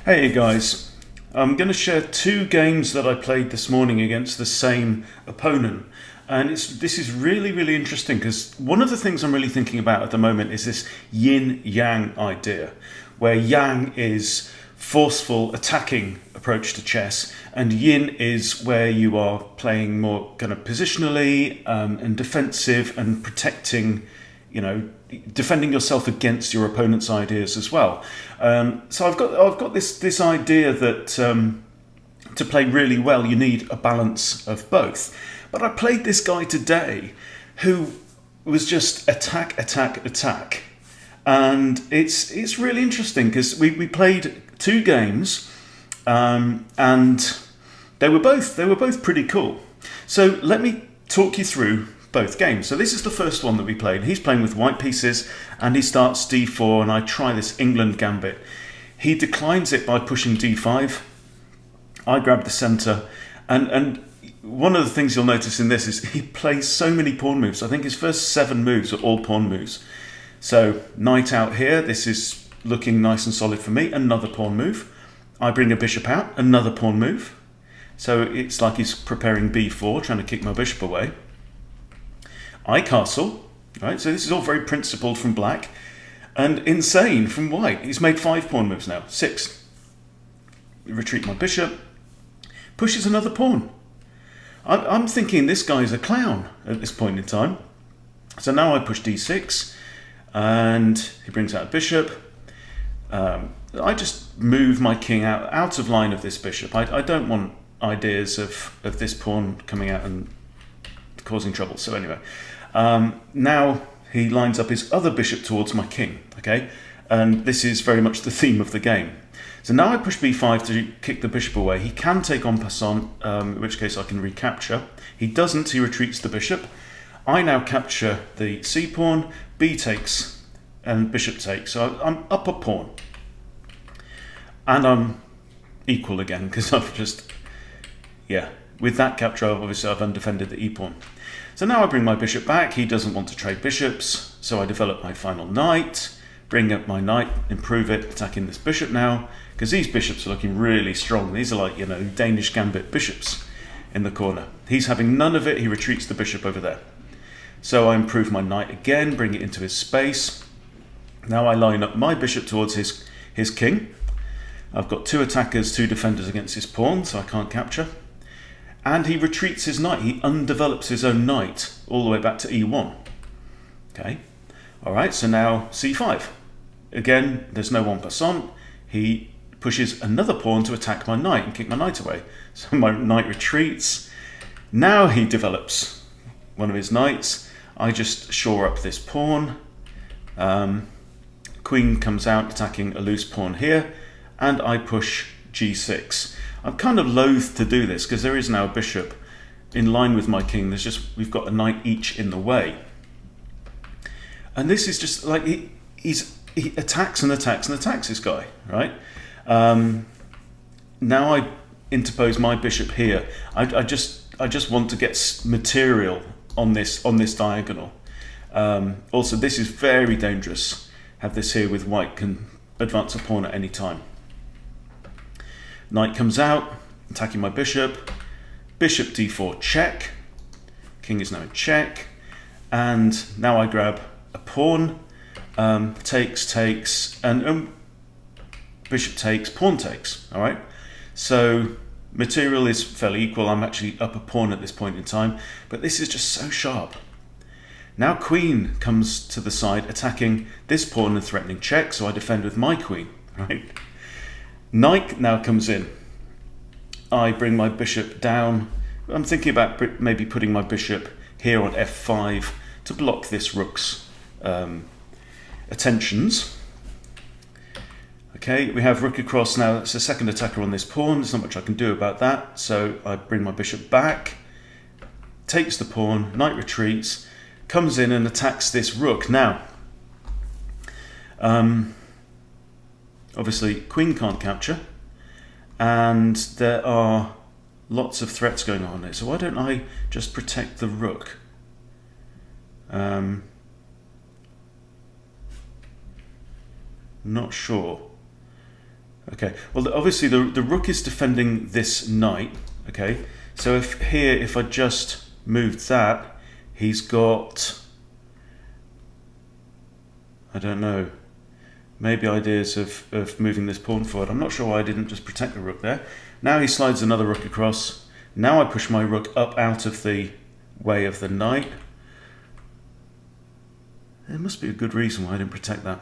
Hey guys, I'm going to share two games that I played this morning against the same opponent. And this is really interesting because one of the things I'm really thinking about at the moment is this yin-yang idea, where yang is forceful, attacking approach to chess, and yin is where you are playing more kind of positionally and defensive and protecting, defending yourself against your opponent's ideas as well. So I've got this idea that to play really well you need a balance of both. But I played this guy today who was just attack, and it's really interesting because we played two games, and they were both pretty cool. So let me talk you through both games. So this is the first one that we played. He's playing with white pieces and he starts d4, and I try this England gambit. He declines it by pushing d5. I grab the centre, and one of the things you'll notice in this is he plays so many pawn moves. I think his first 7 moves are all pawn moves. So knight out here, this is looking nice and solid for me. Another pawn move. I bring a bishop out, another pawn move. So it's like he's preparing b4, trying to kick my bishop away. I castle, right? So this is all very principled from black and insane from white. He's made 5 pawn moves now, 6. Retreat my bishop, pushes another pawn. I'm thinking this guy's a clown at this point in time. So now I push d6 and he brings out a bishop. I just move my king out of line of this bishop. I don't want ideas of this pawn coming out and causing trouble. So anyway, now he lines up his other bishop towards my king, okay? And this is very much the theme of the game. So now I push b5 to kick the bishop away. He can take en passant, in which case I can recapture. He doesn't, he retreats the bishop. I now capture the c pawn, b takes, and bishop takes. So I'm up a pawn. And I'm equal again, because I've just, with that capture, obviously I've undefended the e pawn. So now I bring my bishop back. He doesn't want to trade bishops, so I develop my final knight, bring up my knight, improve it, attacking this bishop now, because these bishops are looking really strong. These are like, Danish gambit bishops in the corner. He's having none of it. He retreats the bishop over there. So I improve my knight again, bring it into his space. Now I line up my bishop towards his king. I've got 2 attackers, 2 defenders against his pawn, so I can't capture. And he retreats his knight. He undevelops his own knight all the way back to e1. Okay. All right, so now c5. Again, there's no en passant. He pushes another pawn to attack my knight and kick my knight away. So my knight retreats. Now he develops one of his knights. I just shore up this pawn. Queen comes out attacking a loose pawn here, and I push g6. I'm kind of loath to do this because there is now a bishop in line with my king. We've got a knight each in the way. And this is just like he attacks and attacks and attacks this guy, right? Now I interpose my bishop here. I just want to get material on this diagonal. Also, this is very dangerous. Have this here with white can advance a pawn at any time. Knight comes out, attacking my bishop. Bishop d4 check. King is now in check, and now I grab a pawn. Takes, and bishop takes, pawn takes. All right. So material is fairly equal. I'm actually up a pawn at this point in time, but this is just so sharp. Now queen comes to the side, attacking this pawn and threatening check. So I defend with my queen. Right. Knight now comes in. I bring my bishop down. I'm thinking about maybe putting my bishop here on f5 to block this rook's attentions. Okay, we have rook across now. It's a second attacker on this pawn. There's not much I can do about that. So I bring my bishop back, takes the pawn, knight retreats, comes in and attacks this rook. Now, obviously queen can't capture, and there are lots of threats going on here. So why don't I just protect the rook? Not sure. Okay, well, obviously the rook is defending this knight. Okay, so if I just moved that, he's got, I don't know, maybe ideas of moving this pawn forward. I'm not sure why I didn't just protect the rook there. Now he slides another rook across. Now I push my rook up out of the way of the knight. There must be a good reason why I didn't protect that.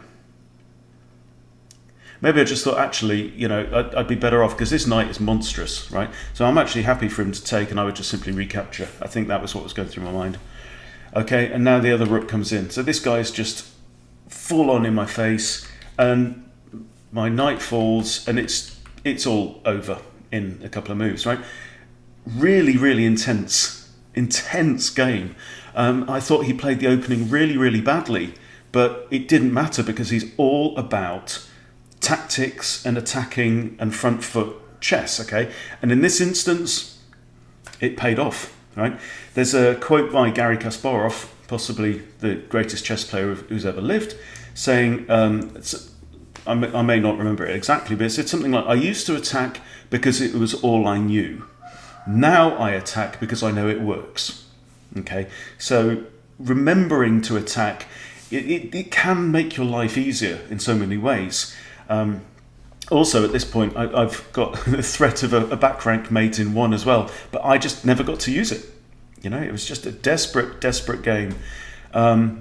Maybe I just thought, actually, you know, I'd be better off because this knight is monstrous, right? So I'm actually happy for him to take, and I would just simply recapture. I think that was what was going through my mind. Okay, and now the other rook comes in. So this guy's just full on in my face, and my knight falls, and it's all over in a couple of moves, right? Really, really intense game. I thought he played the opening really, really badly, but it didn't matter because he's all about tactics and attacking and front foot chess, okay? And in this instance, it paid off, right? There's a quote by Garry Kasparov, possibly the greatest chess player who's ever lived, saying, I may not remember it exactly, but it said something like, I used to attack because it was all I knew. Now I attack because I know it works, okay? So remembering to attack, it can make your life easier in so many ways. Also, at this point, I've got the threat of a back rank mate in one as well, but I just never got to use it. You know, it was just a desperate game.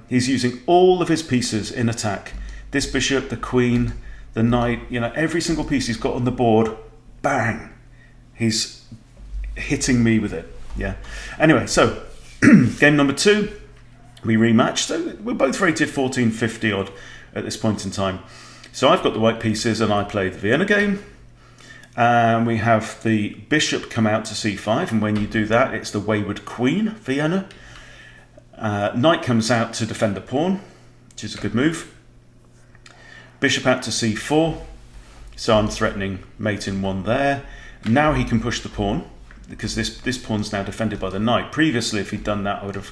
He's using all of his pieces in attack. This bishop, the queen, the knight, you know, every single piece he's got on the board, bang, he's hitting me with it. Yeah. Anyway, so game number 2, we rematched. So we're both rated 1450 odd at this point in time. So I've got the white pieces and I play the Vienna game. And we have the bishop come out to c5. And when you do that, it's the wayward queen, Vienna. Knight comes out to defend the pawn, which is a good move. Bishop out to c4. So I'm threatening mate in one there. Now he can push the pawn because this pawn's now defended by the knight. Previously, if he'd done that, I would have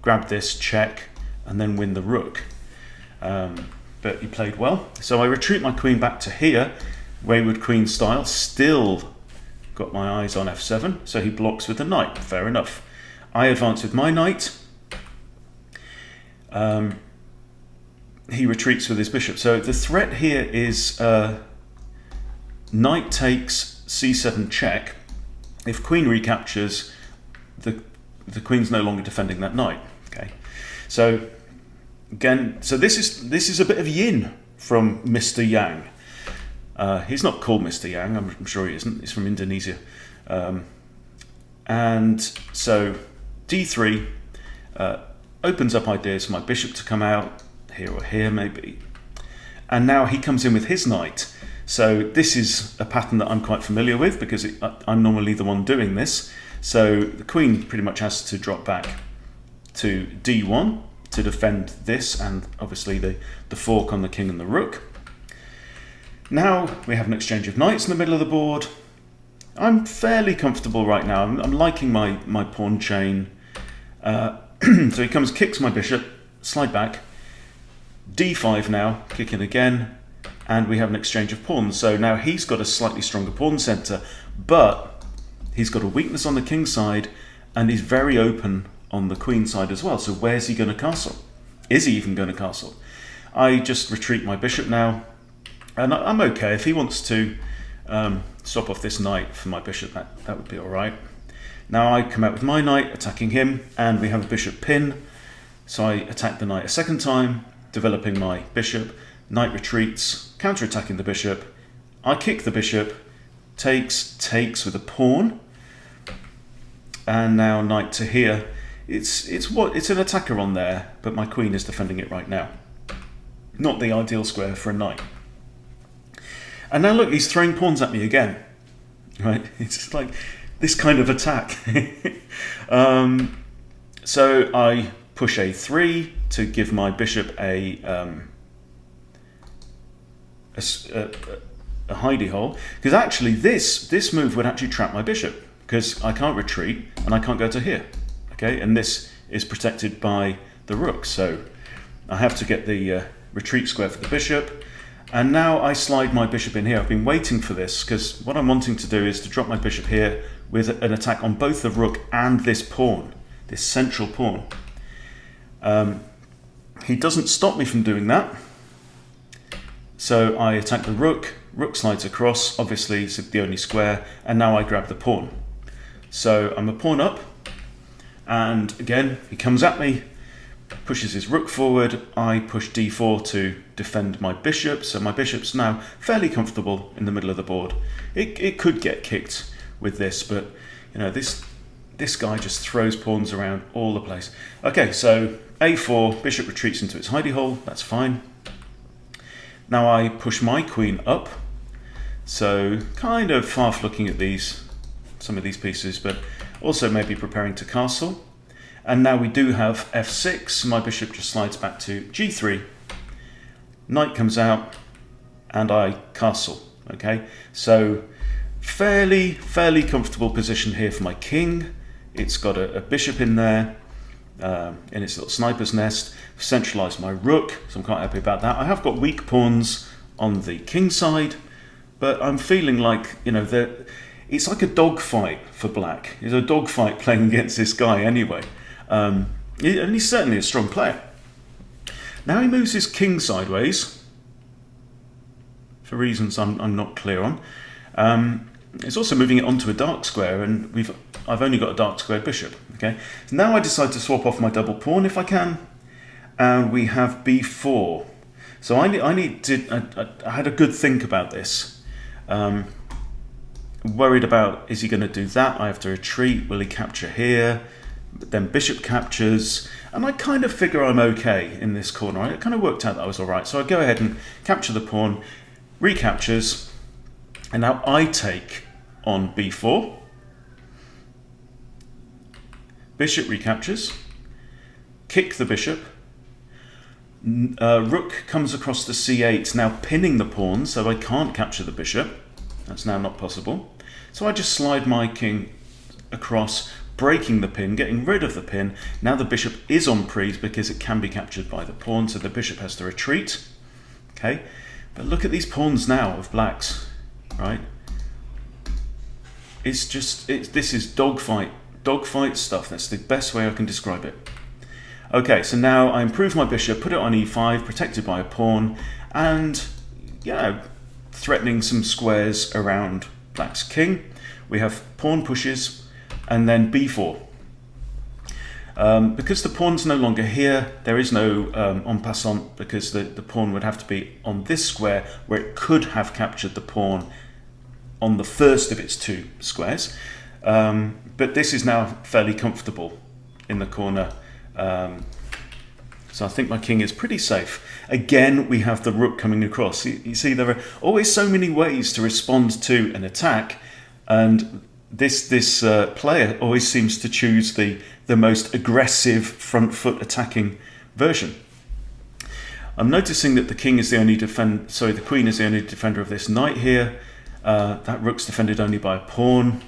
grabbed this, check, and then win the rook. But he played well. So I retreat my queen back to here, wayward queen style. Still got my eyes on f7, so he blocks with the knight. Fair enough. I advance with my knight. He retreats with his bishop. So the threat here is knight takes c7 check. If queen recaptures, the queen's no longer defending that knight. Okay, so again, so this is a bit of yin from Mr. Yang. He's not called Mr. Yang, I'm sure he isn't. He's from Indonesia. And so d3 opens up ideas for my bishop to come out here or here maybe. And now he comes in with his knight. So this is a pattern that I'm quite familiar with because I'm normally the one doing this. So the queen pretty much has to drop back to d1 to defend this and obviously the fork on the king and the rook. Now we have an exchange of knights in the middle of the board. I'm fairly comfortable right now. I'm liking my pawn chain. So he comes, kicks my bishop, slide back, d5 now, kick in again, and we have an exchange of pawns. So now he's got a slightly stronger pawn center, but he's got a weakness on the king side, and he's very open on the queen side as well. So where's he going to castle? Is he even going to castle? I just retreat my bishop now, and I'm okay. If he wants to swap off this knight for my bishop, that would be all right. Now I come out with my knight, attacking him, and we have a bishop pin. So I attack the knight a second time, developing my bishop. Knight retreats, counter-attacking the bishop. I kick the bishop, takes with a pawn, and now knight to here. It's an attacker on there, but my queen is defending it right now. Not the ideal square for a knight. And now look, he's throwing pawns at me again. Right? It's just like this kind of attack. So I push a3 to give my bishop a hidey hole, because actually this move would actually trap my bishop because I can't retreat and I can't go to here. Okay, and this is protected by the rook, so I have to get the retreat square for the bishop. And now I slide my bishop in here. I've been waiting for this because what I'm wanting to do is to drop my bishop here with an attack on both the rook and this pawn, this central pawn. He doesn't stop me from doing that. So I attack the rook, rook slides across, obviously it's the only square, and now I grab the pawn. So I'm a pawn up, and again, he comes at me, pushes his rook forward, I push d4 to defend my bishop, so my bishop's now fairly comfortable in the middle of the board. It could get kicked with this, but you know, this guy just throws pawns around all the place. Okay, so a4, bishop retreats into its hidey hole, that's fine. Now I push my queen up, so kind of half looking at some of these pieces, but also maybe preparing to castle. And now we do have f6, my bishop just slides back to g3, knight comes out, and I castle, okay? So fairly comfortable position here for my king. It's got a bishop in there, in its little sniper's nest, centralised my rook, so I'm quite happy about that. I have got weak pawns on the king side, but I'm feeling like, you know, it's like a dogfight for black. It's a dogfight playing against this guy anyway. And he's certainly a strong player. Now he moves his king sideways, for reasons I'm not clear on. It's also moving it onto a dark square, and I've only got a dark squared bishop. Okay, so now I decide to swap off my double pawn if I can, and we have b4. So I had a good think about this. Worried about, is he going to do that? I have to retreat. Will he capture here? Then bishop captures, and I kind of figure I'm okay in this corner. It kind of worked out that I was all right. So I go ahead and capture the pawn, recaptures, and now I take on b4. Bishop recaptures, kick the bishop, rook comes across to c8, now pinning the pawn, so I can't capture the bishop. That's now not possible. So I just slide my king across, breaking the pin, getting rid of the pin. Now the bishop is on prise because it can be captured by the pawn, so the bishop has to retreat. Okay, but look at these pawns now of blacks, right? This is dogfight stuff. That's the best way I can describe it. Okay, so now I improve my bishop, put it on e5, protected by a pawn, and threatening some squares around black's king. We have pawn pushes, and then b4. Because the pawn's no longer here, there is no en passant, because the pawn would have to be on this square where it could have captured the pawn on the first of its two squares. But this is now fairly comfortable in the corner. So I think my king is pretty safe. Again, we have the rook coming across. You see, there are always so many ways to respond to an attack, and this player always seems to choose the most aggressive front foot attacking version. I'm noticing that the queen is the only defender of this knight here. That rook's defended only by a pawn.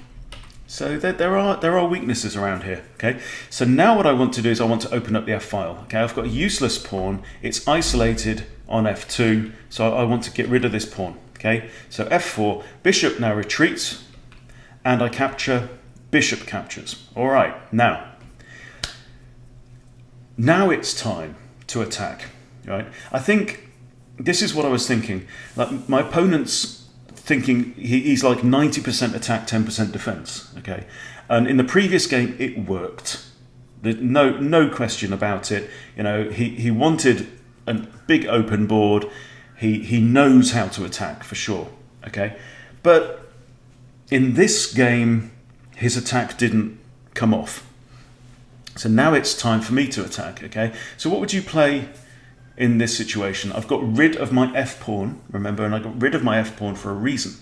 So there are weaknesses around here. Okay, so now what I want to do is I want to open up the f file. Okay, I've got a useless pawn. It's isolated on f2, so I want to get rid of this pawn. Okay, so f4, bishop now retreats, and I capture, bishop captures. All right, now it's time to attack. Right, I think this is what I was thinking. Like my opponent's thinking he's like 90% attack, 10% defense. Okay, and in the previous game it worked. No question about it. You know, he wanted a big open board. He knows how to attack for sure. Okay, but in this game his attack didn't come off. So now it's time for me to attack. Okay, so what would you play in this situation? I've got rid of my f-pawn, remember, and I got rid of my f-pawn for a reason.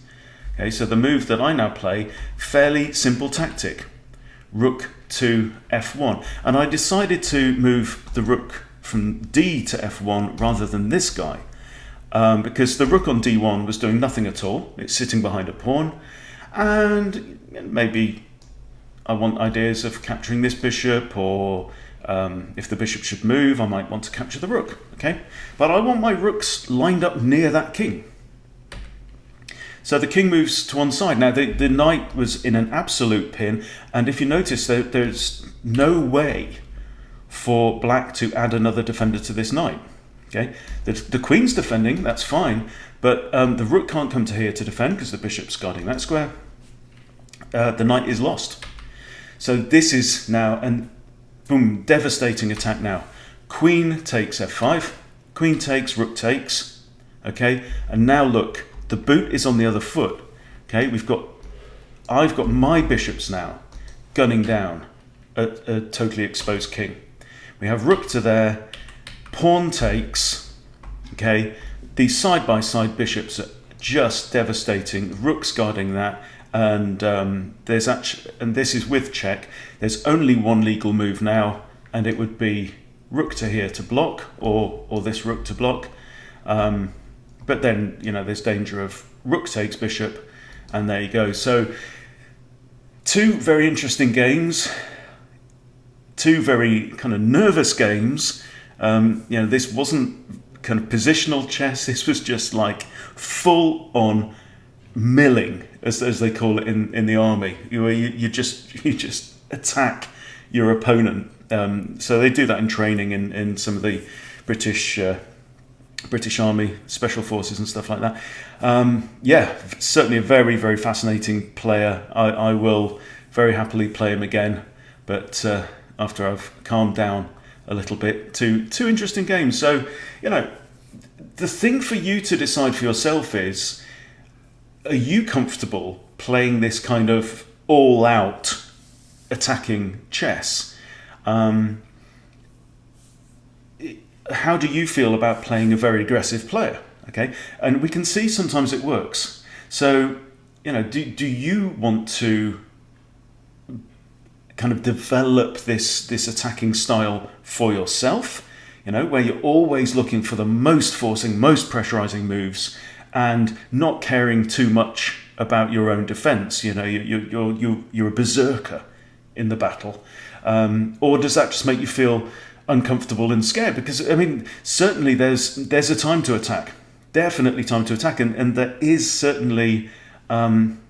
Okay, so the move that I now play, fairly simple tactic. Rook to f1. And I decided to move the rook from d to f1 rather than this guy, because the rook on d1 was doing nothing at all. It's sitting behind a pawn, and maybe I want ideas of capturing this bishop, or If the bishop should move, I might want to capture the rook. Okay, but I want my rooks lined up near that king. So the king moves to one side. Now the knight was in an absolute pin, and if you notice, there's no way for black to add another defender to this knight. Okay, the queen's defending, that's fine, but the rook can't come to here to defend because the bishop's guarding that square. The knight is lost. So this is now an boom, devastating attack now. Queen takes f5, queen takes, rook takes. Okay, and now look, the boot is on the other foot. Okay, I've got my bishops now gunning down a totally exposed king. We have rook to there, pawn takes. Okay, these side-by-side bishops are just devastating. Rook's guarding that, and and this is with check. There's only one legal move now, and it would be rook to here to block, or this rook to block. But then, there's danger of rook takes bishop, and there you go. So, two very interesting games, two very kind of nervous games. This wasn't kind of positional chess. This was just like full-on milling, as they call it in the army. You just attack your opponent. So they do that in training in some of the British Army Special Forces and stuff like that. Certainly a very, very fascinating player. I will very happily play him again, but after I've calmed down a little bit. Two interesting games. So, the thing for you to decide for yourself is, are you comfortable playing this kind of all-out attacking chess? How do you feel about playing a very aggressive player? Okay, and we can see sometimes it works. So, do you want to kind of develop this attacking style for yourself? Where you're always looking for the most forcing, most pressurizing moves, and not caring too much about your own defense. You're a berserker in the battle, or does that just make you feel uncomfortable and scared? Because certainly there's a time to attack, definitely time to attack, and there is certainly an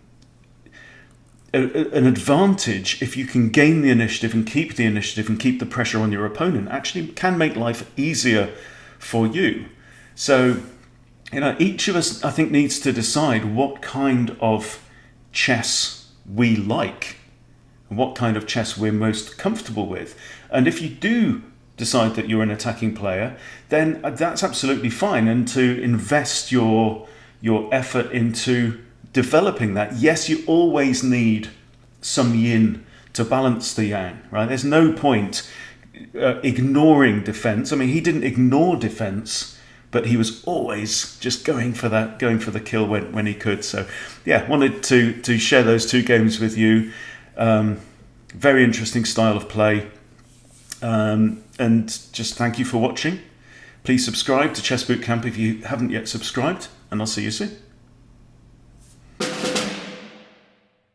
advantage if you can gain the initiative and keep the initiative and keep the pressure on your opponent. Actually can make life easier for you. So each of us, I think, needs to decide what kind of chess we like, what kind of chess we're most comfortable with. And if you do decide that you're an attacking player, then that's absolutely fine, and to invest your effort into developing that. Yes, you always need some yin to balance the yang, right? There's no point ignoring defense. He didn't ignore defense, but he was always just going for the kill when he could. So wanted to share those two games with you. Very interesting style of play. And just thank you for watching. Please subscribe to Chess Boot Camp if you haven't yet subscribed, and I'll see you soon.